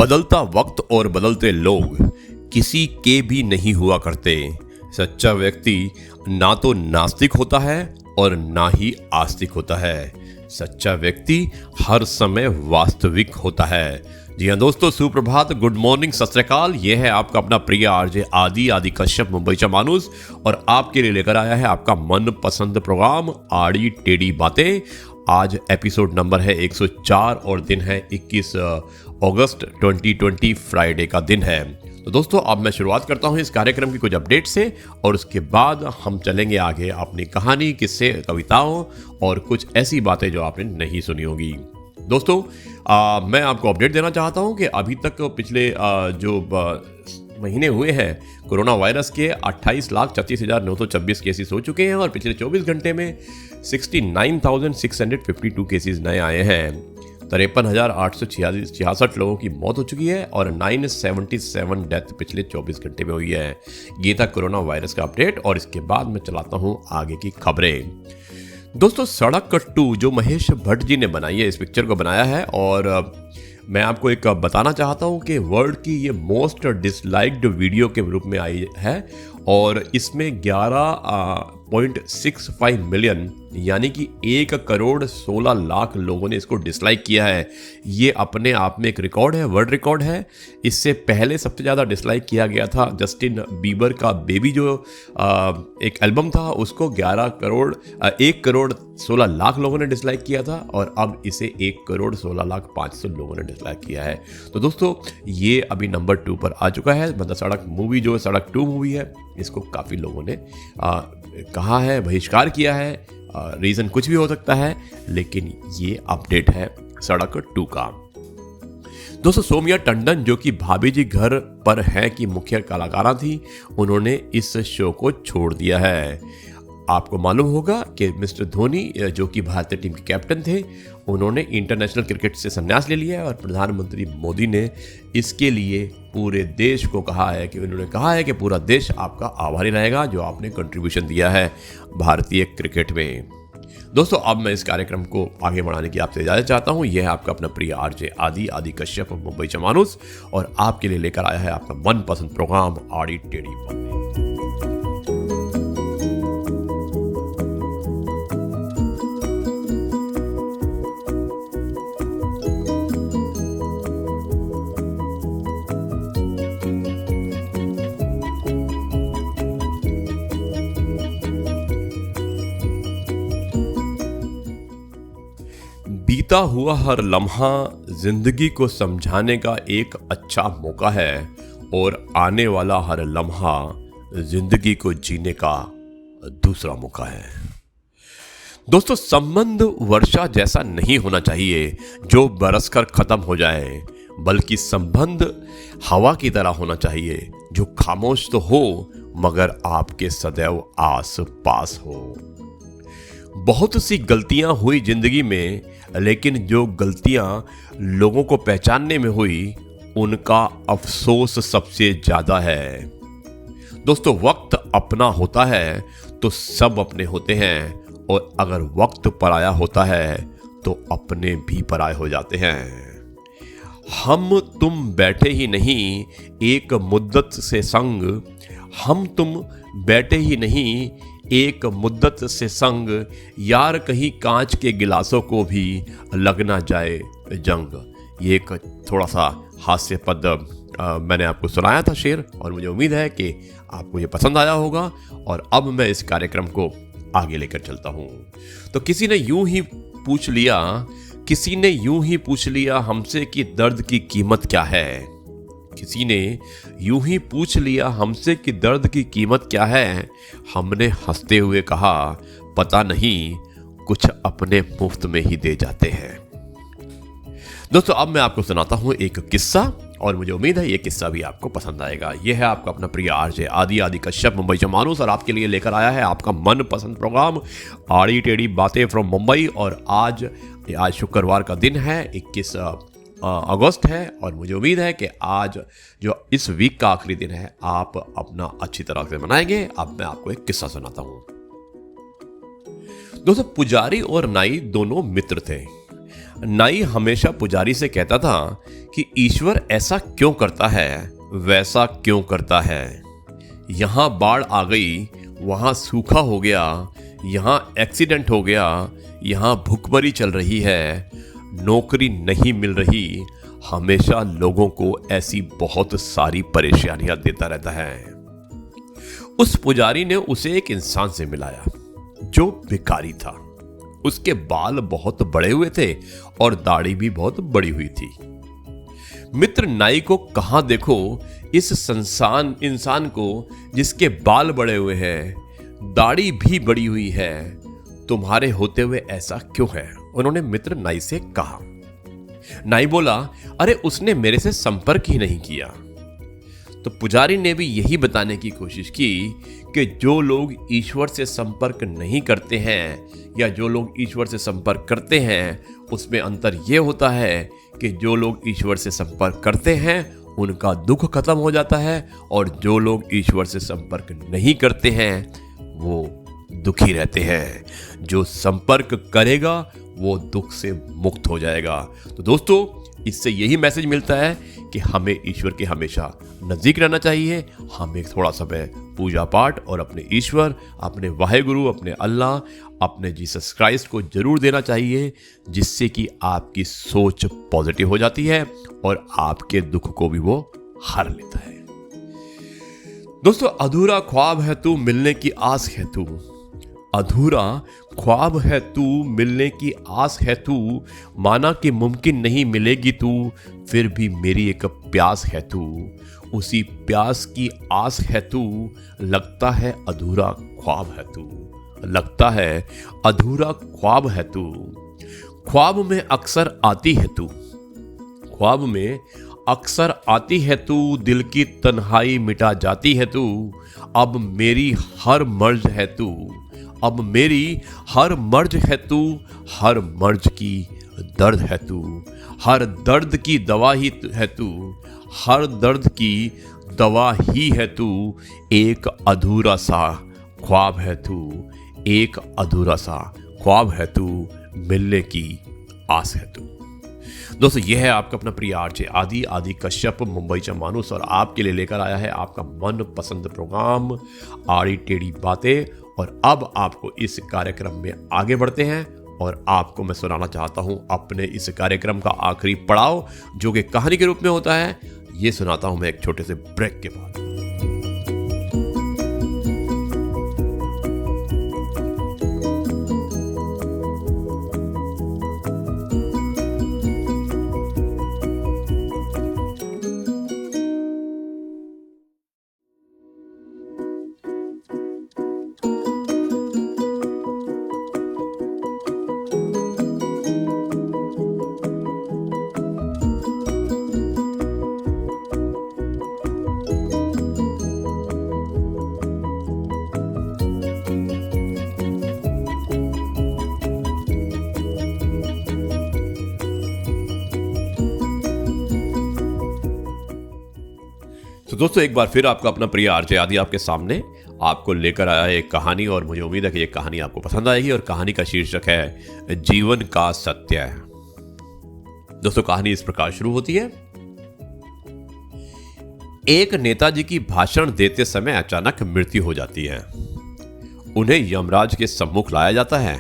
बदलता वक्त और बदलते लोग किसी के भी नहीं हुआ करते। सच्चा व्यक्ति ना तो नास्तिक होता है और ना ही आस्तिक होता है। सच्चा व्यक्ति हर समय वास्तविक होता है। जी हाँ दोस्तों, सुप्रभात, गुड मॉर्निंग, सत श्री अकाल। ये है आपका अपना प्रिय आरजे आदि कश्यप मुंबईचा माणूस और आपके लिए लेकर आया है आपका मनपसंद प्रोग्राम आड़ी टेढ़ी बातें। आज एपिसोड नंबर है 104 और दिन है 21 अगस्त 2020, फ्राइडे का दिन है। तो दोस्तों अब मैं शुरुआत करता हूं इस कार्यक्रम की कुछ अपडेट से और उसके बाद हम चलेंगे आगे अपनी कहानी, किस्से, कविताओं और कुछ ऐसी बातें जो आपने नहीं सुनी होगी। दोस्तों मैं आपको अपडेट देना चाहता हूं कि अभी तक पिछले जो महीने हुए हैं कोरोना वायरस के 28,36,926 केसेस हो चुके हैं और पिछले 24 घंटे में 69,652 केसेस नए आए हैं। 53,866 लोगों की मौत हो चुकी है और 977 डेथ पिछले 24 घंटे में हुई है। ये था कोरोना वायरस का अपडेट और इसके बाद मैं चलाता हूँ आगे की खबरें। दोस्तों सड़क 2 जो महेश भट्ट जी ने बनाई है, इस पिक्चर को बनाया है और मैं आपको एक बताना चाहता हूँ कि वर्ल्ड की ये मोस्ट डिसलाइक्ड वीडियो के रूप में आई है और इसमें 11.65 मिलियन यानी कि 1,16,00,000 लोगों ने इसको डिसलाइक किया है। ये अपने आप में एक रिकॉर्ड है, वर्ल्ड रिकॉर्ड है। इससे पहले सबसे ज़्यादा डिसलाइक किया गया था जस्टिन बीबर का बेबी जो एक एल्बम था, उसको 1,16,00,000 लोगों ने डिसलाइक किया था और अब इसे 1,16,500,000 लोगों ने डिसलाइक किया है। तो दोस्तों ये अभी नंबर 2 पर आ चुका है। मतलब सड़क मूवी जो सड़क 2 मूवी है, इसको काफ़ी लोगों ने कहा है, बहिष्कार किया है। रीज़न कुछ भी हो सकता है, लेकिन ये अपडेट है सड़क 2 का। दोस्तों सौम्या टंडन जो कि भाभी जी घर पर है की मुख्य कलाकारा थी, उन्होंने इस शो को छोड़ दिया है। आपको मालूम होगा कि मिस्टर धोनी जो कि भारतीय टीम के कैप्टन थे, उन्होंने इंटरनेशनल क्रिकेट से संन्यास ले लिया है और प्रधानमंत्री मोदी ने इसके लिए पूरे देश को कहा है कि उन्होंने कहा है कि पूरा देश आपका आभारी रहेगा जो आपने कंट्रीब्यूशन दिया है भारतीय क्रिकेट में। दोस्तों अब मैं इस कार्यक्रम को आगे बढ़ाने की आपसे इजाजत चाहता हूँ। यह है आपका अपना प्रिय आरजे आदि कश्यप मुंबईचा माणूस और आपके लिए लेकर आया है आपका मनपसंद प्रोग्राम आड़ी टेढ़ी बातें। बीता हुआ हर लम्हा जिंदगी को समझाने का एक अच्छा मौका है और आने वाला हर लम्हा जिंदगी को जीने का दूसरा मौका है। दोस्तों संबंध वर्षा जैसा नहीं होना चाहिए जो बरसकर खत्म हो जाए, बल्कि संबंध हवा की तरह होना चाहिए जो खामोश तो हो मगर आपके सदैव आस पास हो। बहुत सी गलतियां हुई जिंदगी में, लेकिन जो गलतियां लोगों को पहचानने में हुई उनका अफसोस सबसे ज्यादा है। दोस्तों वक्त अपना होता है तो सब अपने होते हैं और अगर वक्त पराया होता है तो अपने भी पराए हो जाते हैं। हम तुम बैठे ही नहीं एक मुद्दत से संग, हम तुम बैठे ही नहीं एक मुद्दत से संग, यार कहीं कांच के गिलासों को भी लगना जाए जंग। ये एक थोड़ा सा हास्य पद मैंने आपको सुनाया था शेर और मुझे उम्मीद है कि आपको ये पसंद आया होगा और अब मैं इस कार्यक्रम को आगे लेकर चलता हूँ। तो किसी ने यूं ही पूछ लिया हमसे कि दर्द की कीमत क्या है। किसी ने यूं ही पूछ लिया हमसे कि दर्द की कीमत क्या है। हमने हंसते हुए कहा पता नहीं, कुछ अपने मुफ्त में ही दे जाते हैं। दोस्तों अब मैं आपको सुनाता हूं एक किस्सा और मुझे उम्मीद है ये किस्सा भी आपको पसंद आएगा। यह है आपका अपना प्रिय आरजे आदि कश्यप मुंबईचा माणूस और आपके लिए लेकर आया है आपका मनपसंद प्रोग्राम आड़ी टेढ़ी बातें फ्रॉम मुंबई। और आज शुक्रवार का दिन है, 21 अगस्त है और मुझे उम्मीद है कि आज जो इस वीक का आखिरी दिन है आप अपना अच्छी तरह से मनाएंगे। अब मैं आपको एक किस्सा सुनाता हूं। दोस्तों पुजारी और नाई दोनों मित्र थे। नाई हमेशा पुजारी से कहता था कि ईश्वर ऐसा क्यों करता है, वैसा क्यों करता है। यहाँ बाढ़ आ गई, वहाँ सूखा हो गया, यहाँ एक्सीडेंट हो गया, यहाँ भुखमरी चल रही है, नौकरी नहीं मिल रही। हमेशा लोगों को ऐसी बहुत सारी परेशानियां देता रहता है। उस पुजारी ने उसे एक इंसान से मिलाया जो भिखारी था। उसके बाल बहुत बड़े हुए थे और दाढ़ी भी बहुत बड़ी हुई थी। मित्र नाई को कहां देखो इस इंसान को जिसके बाल बड़े हुए हैं, दाढ़ी भी बड़ी हुई है, तुम्हारे होते हुए ऐसा क्यों है? उन्होंने मित्र नाई से कहा। नाई बोला, अरे उसने मेरे से संपर्क ही नहीं किया। तो पुजारी ने भी यही बताने की कोशिश की कि जो लोग ईश्वर से संपर्क नहीं करते हैं या जो लोग ईश्वर से संपर्क करते हैं, उसमें अंतर यह होता है कि जो लोग ईश्वर से संपर्क करते हैं उनका दुख खत्म हो जाता है और जो लोग ईश्वर से संपर्क नहीं करते हैं वो दुखी रहते हैं। जो संपर्क करेगा वो दुख से मुक्त हो जाएगा। तो दोस्तों, इससे यही मैसेज मिलता है कि हमें ईश्वर के हमेशा नज़दीक रहना चाहिए। हमें थोड़ा समय पूजा पाठ और अपने ईश्वर, अपने वाहेगुरु, अपने अल्लाह, अपने जीसस क्राइस्ट को जरूर देना चाहिए, जिससे कि आपकी सोच पॉजिटिव हो जाती है और आपके दुख को भी वो हर लेता है। दोस्तों, अधूरा ख्वाब है तू, मिलने की आस है तू। अधूरा ख्वाब है तू, मिलने की आस है तू, माना कि मुमकिन नहीं मिलेगी तू, फिर भी मेरी एक प्यास है तू, उसी प्यास की आस है तू, लगता है अधूरा ख्वाब है तू, लगता है अधूरा ख्वाब है तू। ख्वाब में अक्सर आती है तू, ख्वाब में अक्सर आती है तू, दिल की तन्हाई मिटा जाती है तू, अब मेरी हर मर्ज है तू, अब मेरी हर मर्ज है तू, हर मर्ज की दर्द है तू, हर दर्द की दवा ही है तू, हर दर्द की दवा ही है तू, एक अधूरा सा ख्वाब है तू, एक अधूरा सा ख्वाब है तू, मिलने की आस है तू। दोस्तों, यह है आपका अपना प्रिय आरजे आदि कश्यप, मुंबईचा माणूस, और आपके लिए लेकर आया है आपका मन पसंद प्रोग्राम आड़ी टेढ़ी बातें। और अब आपको इस कार्यक्रम में आगे बढ़ते हैं और आपको मैं सुनाना चाहता हूं अपने इस कार्यक्रम का आखिरी पड़ाव, जो कि कहानी के रूप में होता है। ये सुनाता हूं मैं एक छोटे से ब्रेक के बाद। तो दोस्तों, एक बार फिर आपका अपना प्रिय आरजे आदि आपके सामने आपको लेकर आया है एक कहानी, और मुझे उम्मीद है कि ये कहानी आपको पसंद आएगी। और कहानी का शीर्षक है जीवन का सत्य। दोस्तों, कहानी इस प्रकार शुरू होती है। एक नेताजी की भाषण देते समय अचानक मृत्यु हो जाती है। उन्हें यमराज के सम्मुख लाया जाता है।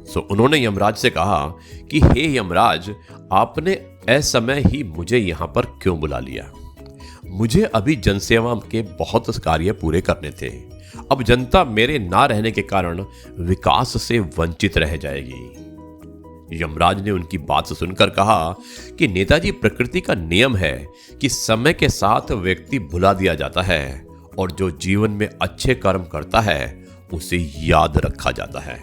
सो उन्होंने यमराज से कहा कि हे यमराज, आपने असमय ही मुझे यहां पर क्यों बुला लिया? मुझे अभी जनसेवा के बहुत कार्य पूरे करने थे। अब जनता मेरे ना रहने के कारण विकास से वंचित रह जाएगी। यमराज ने उनकी बात सुनकर कहा कि नेताजी, प्रकृति का नियम है कि समय के साथ व्यक्ति भुला दिया जाता है और जो जीवन में अच्छे कर्म करता है उसे याद रखा जाता है।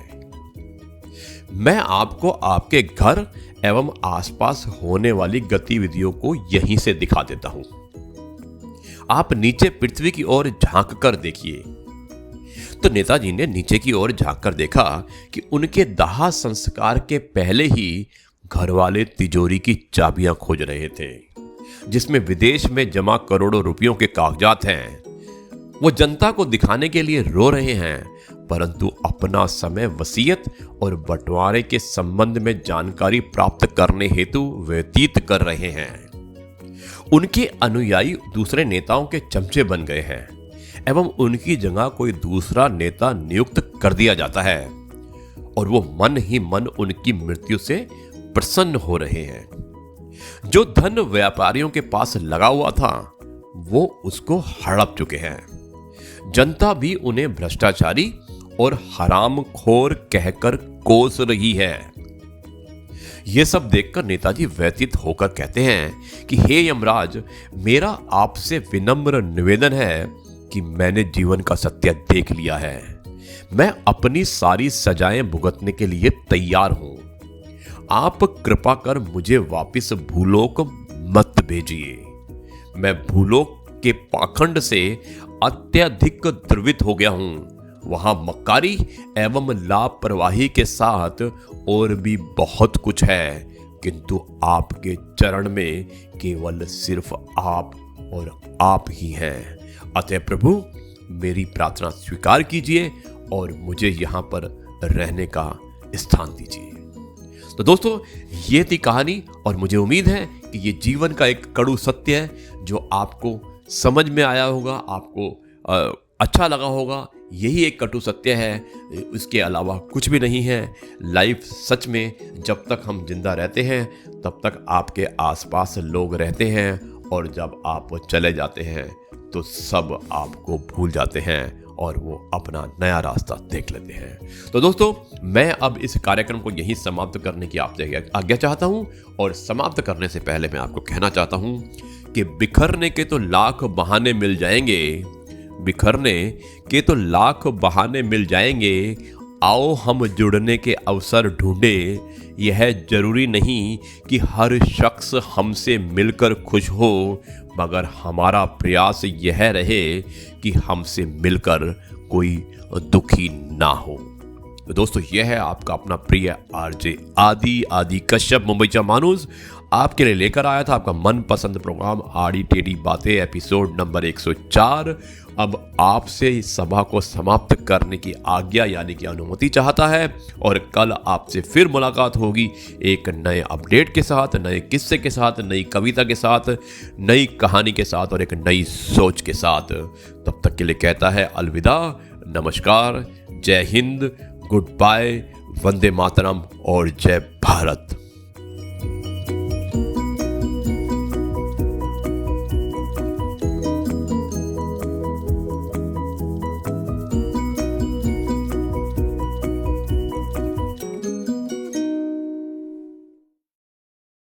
मैं आपको आपके घर एवं आसपास होने वाली गतिविधियों को यहीं से दिखा देता हूं। आप नीचे पृथ्वी की ओर झांक कर देखिए। तो नेताजी ने नीचे की ओर झांक कर देखा कि उनके दाह संस्कार के पहले ही घरवाले तिजोरी की चाबियां खोज रहे थे, जिसमें विदेश में जमा करोड़ों रुपयों के कागजात हैं। वो जनता को दिखाने के लिए रो रहे हैं, परंतु अपना समय वसीयत और बंटवारे के संबंध में जानकारी प्राप्त करने हेतु व्यतीत कर रहे हैं। उनके अनुयायी दूसरे नेताओं के चमचे बन गए हैं एवं उनकी जगह कोई दूसरा नेता नियुक्त कर दिया जाता है और वो मन ही मन उनकी मृत्यु से प्रसन्न हो रहे हैं। जो धन व्यापारियों के पास लगा हुआ था वो उसको हड़प चुके हैं। जनता भी उन्हें भ्रष्टाचारी और हरामखोर कहकर कोस रही है। यह सब देखकर नेताजी व्यथित होकर कहते हैं कि हे यमराज, मेरा आपसे विनम्र निवेदन है कि मैंने जीवन का सत्य देख लिया है। मैं अपनी सारी सजाएं भुगतने के लिए तैयार हूं। आप कृपा कर मुझे वापस भूलोक मत भेजिए। मैं भूलोक के पाखंड से अत्यधिक द्रवित हो गया हूं। वहां मक्कारी एवं लापरवाही के साथ और भी बहुत कुछ है, किंतु आपके चरण में केवल सिर्फ आप और आप ही हैं। अतः प्रभु, मेरी प्रार्थना स्वीकार कीजिए और मुझे यहाँ पर रहने का स्थान दीजिए। तो दोस्तों, ये थी कहानी और मुझे उम्मीद है कि ये जीवन का एक कड़ू सत्य है जो आपको समझ में आया होगा, आपको अच्छा लगा होगा। यही एक कटु सत्य है, इसके अलावा कुछ भी नहीं है। लाइफ सच में जब तक हम जिंदा रहते हैं तब तक आपके आसपास लोग रहते हैं और जब आप चले जाते हैं तो सब आपको भूल जाते हैं और वो अपना नया रास्ता देख लेते हैं। तो दोस्तों, मैं अब इस कार्यक्रम को यहीं समाप्त करने की आपसे आज्ञा चाहता हूं और समाप्त करने से पहले मैं आपको कहना चाहता हूं कि बिखरने के तो लाख बहाने मिल जाएंगे, बिखरने के तो लाख बहाने मिल जाएंगे। आओ हम जुड़ने के अवसर ढूंढे। यह जरूरी नहीं कि हर शख्स हमसे मिलकर खुश हो, मगर हमारा प्रयास यह रहे कि हमसे मिलकर कोई दुखी ना हो। तो दोस्तों, यह है आपका अपना प्रिय आरजे आदि कश्यप, मुंबई का मानुस, आपके लिए लेकर आया था आपका मनपसंद प्रोग्राम आड़ी टेढ़ी बातें, एपिसोड नंबर 104। अब आपसे इस सभा को समाप्त करने की आज्ञा यानी कि अनुमति चाहता है और कल आपसे फिर मुलाकात होगी एक नए अपडेट के साथ, नए किस्से के साथ, नई कविता के साथ, नई कहानी के साथ और एक नई सोच के साथ। तब तक के लिए कहता है अलविदा, नमस्कार, जय हिंद, गुड बाय, वंदे मातरम और जय भारत।